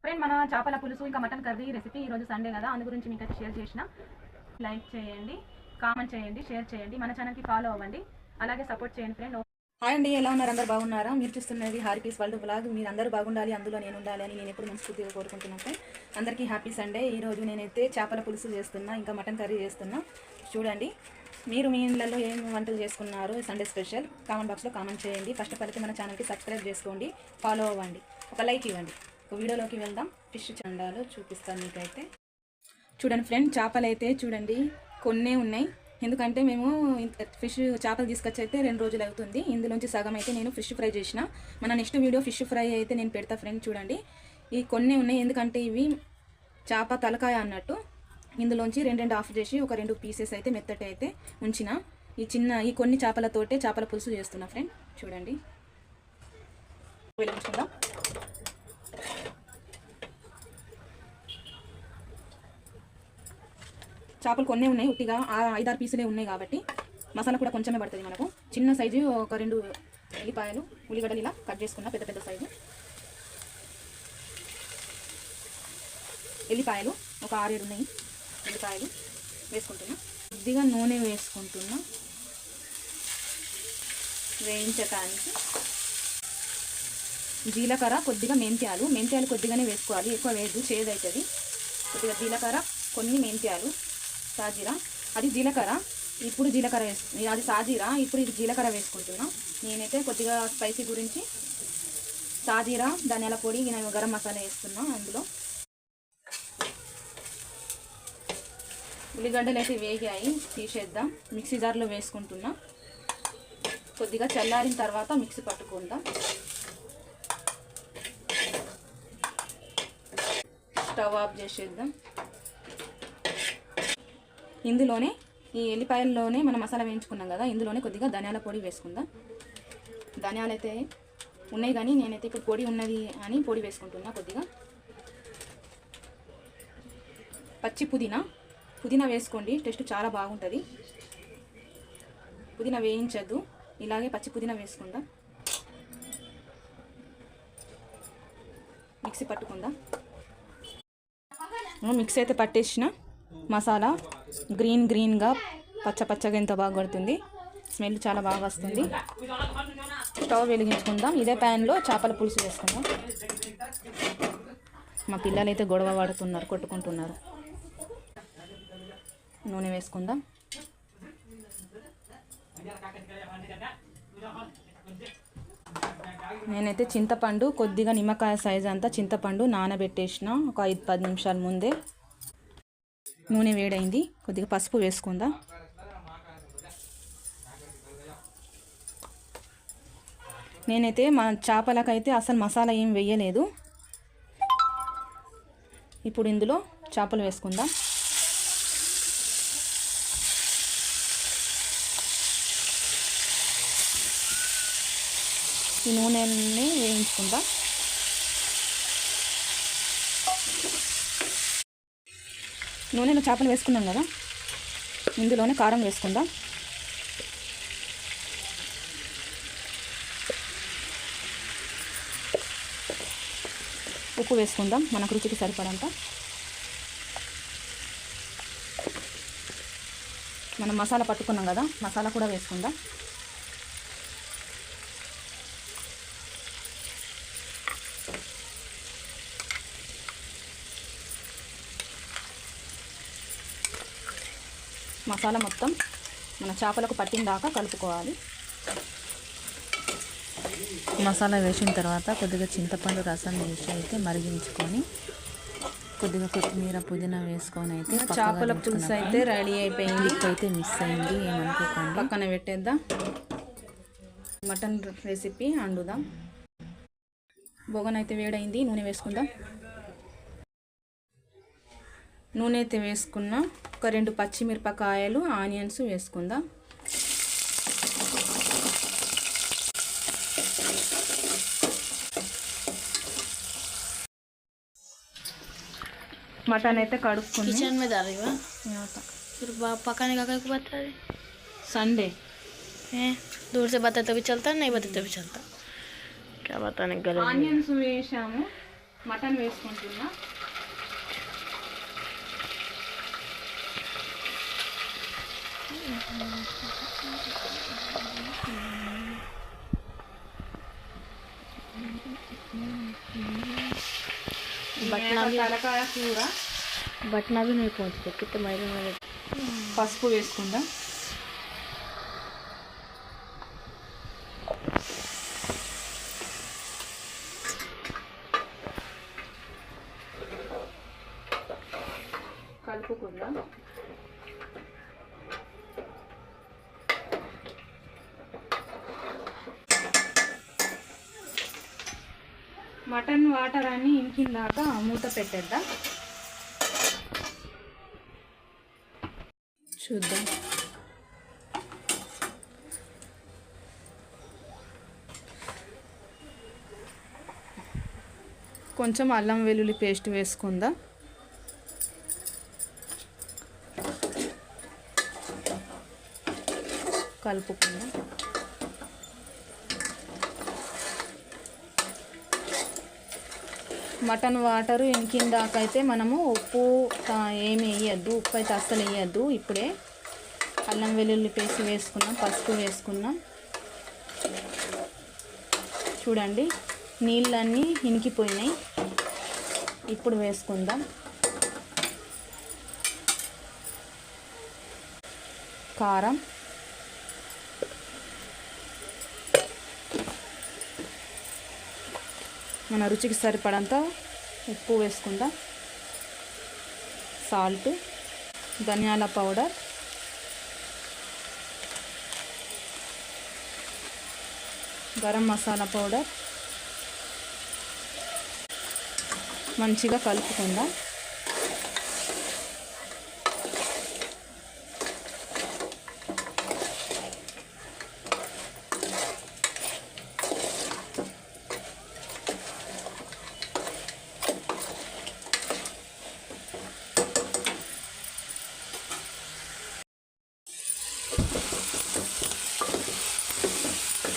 Friend మన చేపల పులుసు ఇంకా మటన్ కర్రీ రెసిపీ ఈరోజు సండే కదా, అందు గురించి మీకు షేర్ చేసిన. లైక్ చేయండి, కామెంట్ చేయండి, షేర్ చేయండి, మన ఛానల్కి ఫాలో అవ్వండి, అలాగే సపోర్ట్ చేయండి ఫ్రెండ్. హాయ్ అండి, ఎలా ఉన్నారు? అందరు బాగున్నారా? మీరు చూస్తున్నది హారిపీస్ వరల్డ్ బ్లాగ్. మీరు అందరూ బాగుండాలి, అందులో నేను ఉండాలి అని నేను ఎప్పుడు మనస్ఫూర్తిగా కోరుకుంటున్నాను ఫ్రెండ్. అందరికీ హ్యాపీ సండే. ఈరోజు నేనైతే చేపల పులుసు చేస్తున్నా, ఇంకా మటన్ కర్రీ చేస్తున్నా. చూడండి, మీరు మీ ఇళ్ళల్లో ఏం వంటలు చేసుకున్నారు సండే స్పెషల్ కామెంట్ బాక్స్లో కామెంట్ చేయండి. ఫస్ట్ ఆఫ్ ఆల్ అయితే మన ఛానల్కి సబ్స్క్రైబ్ చేసుకోండి, ఫాలో అవ్వండి, ఒక లైక్ ఇవ్వండి. ఒక వీడియోలోకి వెళ్దాం. ఫిష్ చండాలు చూపిస్తాను మీకైతే. చూడండి ఫ్రెండ్, చేపలు అయితే చూడండి కొన్నే ఉన్నాయి, ఎందుకంటే మేము ఫిష్ చేపలు తీసుకొచ్చి అయితే 2 రోజులు అవుతుంది. ఇందులోంచి సగం అయితే నేను ఫిష్ ఫ్రై చేసిన. మన నెక్స్ట్ వీడియో ఫిష్ ఫ్రై అయితే నేను పెడతా ఫ్రెండ్. చూడండి, ఈ కొన్నే ఉన్నాయి, ఎందుకంటే ఇవి చేప తలకాయ అన్నట్టు. ఇందులోంచి 2 ఆఫ్ చేసి ఒక 2 పీసెస్ అయితే మెత్తటి అయితే ఉంచిన. ఈ కొన్ని చేపలతోటే చేపల పులుసు చేస్తున్నా ఫ్రెండ్. చూడండి, వెలిగించుకుందాం. చేపలు కొన్నే ఉన్నాయి, ఉట్టిగా 5-6 పీసులే ఉన్నాయి కాబట్టి మసాలా కూడా కొంచెమే పడుతుంది మనకు. చిన్న సైజు ఒక 2 ఎల్లిపాయలు, ఉల్లిగడ్డలు ఇలా కట్ చేసుకున్నా, పెద్ద పెద్ద సైజు ఎల్లిపాయలు ఒక 6-7 ఉన్నాయి. ఎల్లిపాయలు వేసుకుంటున్నా, కొద్దిగా నూనె వేసుకుంటున్నా వేయించటానికి. జీలకర్ర, కొద్దిగా మెంత్యాలు కొద్దిగానే వేసుకోవాలి, ఎక్కువ వేయద్దు, చేదు అవుతుంది. కొద్దిగా జీలకర్ర, కొన్ని మెంత్యాలు, సాజీరా. అది జీలకర్ర, ఇప్పుడు జీలకర్ర వేసుకుంది, అది సాజీరా, ఇప్పుడు ఇది జీలకర్ర వేసుకుంటున్నా. నేనైతే కొద్దిగా స్పైసీ గురించి సాజీరా, ధనియాల పొడి, నేను గరం మసాలా వేస్తున్నా. అందులో ఉల్లిగడ్డలు అయితే వేగాయి, తీసేద్దాం. మిక్సీ జార్లో వేసుకుంటున్నా. కొద్దిగా చల్లారిన తర్వాత మిక్సీ పట్టుకుందాం. స్టవ్ ఆఫ్ చేసేద్దాం. ఇందులోనే ఈ ఎల్లిపాయల్లోనే మనం మసాలా వేయించుకున్నాం కదా, ఇందులోనే కొద్దిగా ధనియాల పొడి వేసుకుందాం. ధనియాలు అయితే ఉన్నాయి కానీ నేనైతే ఇప్పుడు పొడి ఉన్నది అని పొడి వేసుకుంటున్నా. కొద్దిగా పచ్చి పుదీనా వేసుకోండి, టేస్ట్ చాలా బాగుంటుంది. పుదీనా వేయించద్దు, ఇలాగే పచ్చి పుదీనా వేసుకుందాం. మిక్సీ పట్టుకుందాం. మిక్సీ అయితే పట్టేసిన. మసాలా గ్రీన్గా పచ్చగా ఎంత బాగా కొడుతుంది, స్మెల్ చాలా బాగా వస్తుంది. స్టవ్ వెలిగించుకుందాం. ఇదే ప్యాన్లో చేపల పులుసు వేసుకుందాం. మా పిల్లలు అయితే గొడవ పడుతున్నారు, కొట్టుకుంటున్నారు. నూనె వేసుకుందాం. నేనైతే చింతపండు, కొద్దిగా నిమ్మకాయ సైజు అంతా చింతపండు నానబెట్టేసిన ఒక 5-10 నిమిషాల ముందే. నూనె వేడైంది, కొద్దిగా పసుపు వేసుకుందాం. నేనైతే మా చేపలకైతే అసలు మసాలా ఏం వేయలేదు. ఇప్పుడు ఇందులో చేపలు వేసుకుందాం. ఈ నూనెని వేయించుకుందాం. నూనెలో చేపలు వేసుకున్నాం కదా, ఇందులోనే కారం వేసుకుందాం. ఉప్పు వేసుకుందాం మనకు రుచికి సరిపడంత. మనం మసాలా పట్టుకున్నాం కదా, మసాలా కూడా వేసుకుందాం. మసాలా మొత్తం మన చేపలకు పట్టిన దాకా కలుపుకోవాలి. మసాలా వేసిన తర్వాత కొద్దిగా చింతపండు రసం వేసి అయితే మరిగించుకొని కొద్దిగా కొత్తిమీర, పుదీనా వేసుకొని అయితే చేపల పులుసు అయితే రెడీ అయిపోయింది. అయితే మిస్ అయింది, ఏమనుకోకండి. పక్కన పెట్టేద్దాం. Mutton recipe వండుదాం. బొగన్ అయితే వేడైంది, నూనె వేసుకుందాం. నూనె అయితే వేసుకున్న ఒక 2 పచ్చిమిరపకాయలు, ఆనియన్స్ వేసుకుందాం. मटन అయితే కడుక్కుని किचन में डाल रही हूँ फिर पकाने का क्या पता है संडे हैं दूर से बताते भी चलता नहीं बताते भी चलता क्या बताने गले ఆనియన్స్ వేసాము మటన్ వేసుకుంటున్నా. తలకాయ కూర. बटना भी नहीं पहुँचते कितने महीने में పసుపు వేసుకుందాం. కలుపుకుందాం. మటన్ వాటర్ అన్ని ఇంకిందాక మూత పెట్టేద్దాం. చూద్దాం. కొంచెం అల్లం వెల్లుల్లి పేస్ట్ వేసుకుందాం. కలుపుకుందాం. మటన్ వాటరు ఇంకిందాకైతే మనము ఉప్పు ఏమి వేయద్దు. ఉప్పు అయితే అస్సలు వేయద్దు. ఇప్పుడే అల్లం వెల్లుల్లి పేస్ట్ వేసుకున్నాం, పసుపు వేసుకున్నాం. చూడండి నీళ్ళన్నీ ఇనికిపోయినాయి. ఇప్పుడు వేసుకుందాం కారం, మన రుచికి సరిపడంత ఉప్పు వేసుకుందాం, సాల్ట్, ధనియాల పౌడర్, గరం మసాలా పౌడర్. మంచిగా కలుపుకుందాం.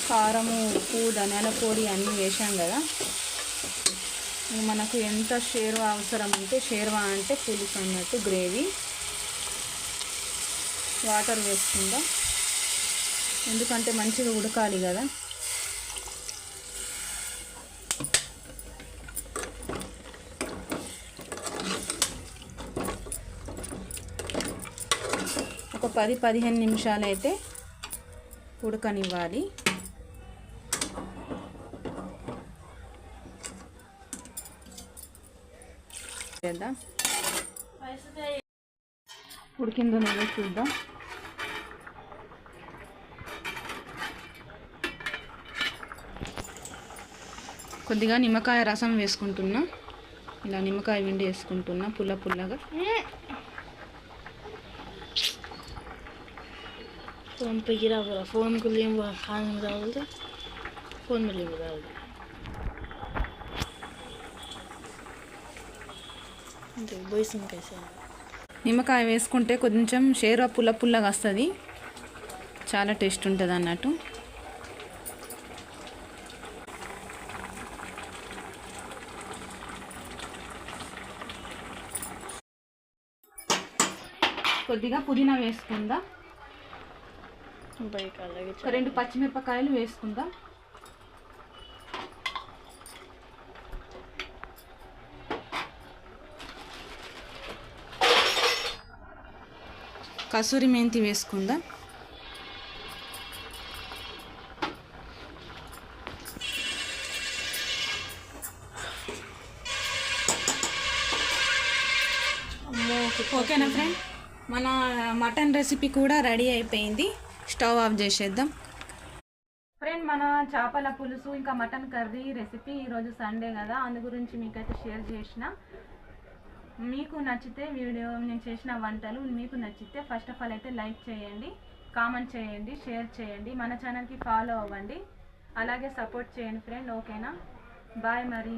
కారము, ఉప్పు, ధనియాల పొడి అన్నీ వేసాం కదా. మనకు ఎంత షేర్వా అవసరం అంటే, షేర్వా అంటే పులుసు అన్నట్టు గ్రేవీ. వాటర్ వేసుకుందాం ఎందుకంటే మంచిగా ఉడకాలి కదా. ఒక 10-15 నిమిషాలు అయితే ఉడకనివ్వాలి. ఉడికిందో లేదో చూద్దాం. కొద్దిగా నిమ్మకాయ రసం వేసుకుంటున్నా. ఇలా నిమ్మకాయ విండి వేసుకుంటున్నా పుల్లగా. फ़ोन पे गिरा हुआ फ़ोन को लिए खाने में डाल दे फ़ोन में लिए डाल दे वॉइस में कैसे నిమ్మకాయ వేసుకుంటే కొంచెం షేర్వా పుల్లగా వస్తుంది. చాలా టేస్ట్ ఉంటుంది అన్నట్టు. కొద్దిగా పుదీనా వేసుకుందాం. ఒక 2 పచ్చిమిరపకాయలు వేసుకుందాం. కసూరి మెంతి వేసుకుందాం. ఓకేనా ఫ్రెండ్, మన మటన్ రెసిపీ కూడా రెడీ అయిపోయింది. స్టవ్ ఆఫ్ చేసేద్దాం. ఫ్రెండ్, మన చేపల పులుసు ఇంకా మటన్ కర్రీ రెసిపీ ఈరోజు సండే కదా, అందు గురించి మీకైతే షేర్ చేసిన. మీకు నచ్చితే వీడియో నేను చేసిన వంటలు మీకు నచ్చితే ఫస్ట్ ఆఫ్ ఆల్ అయితే లైక్ చేయండి, కామెంట్ చేయండి, షేర్ చేయండి, మన ఛానల్కి ఫాలో అవ్వండి, అలాగే సపోర్ట్ చేయండి ఫ్రెండ్. ఓకేనా, బాయ్ మరి.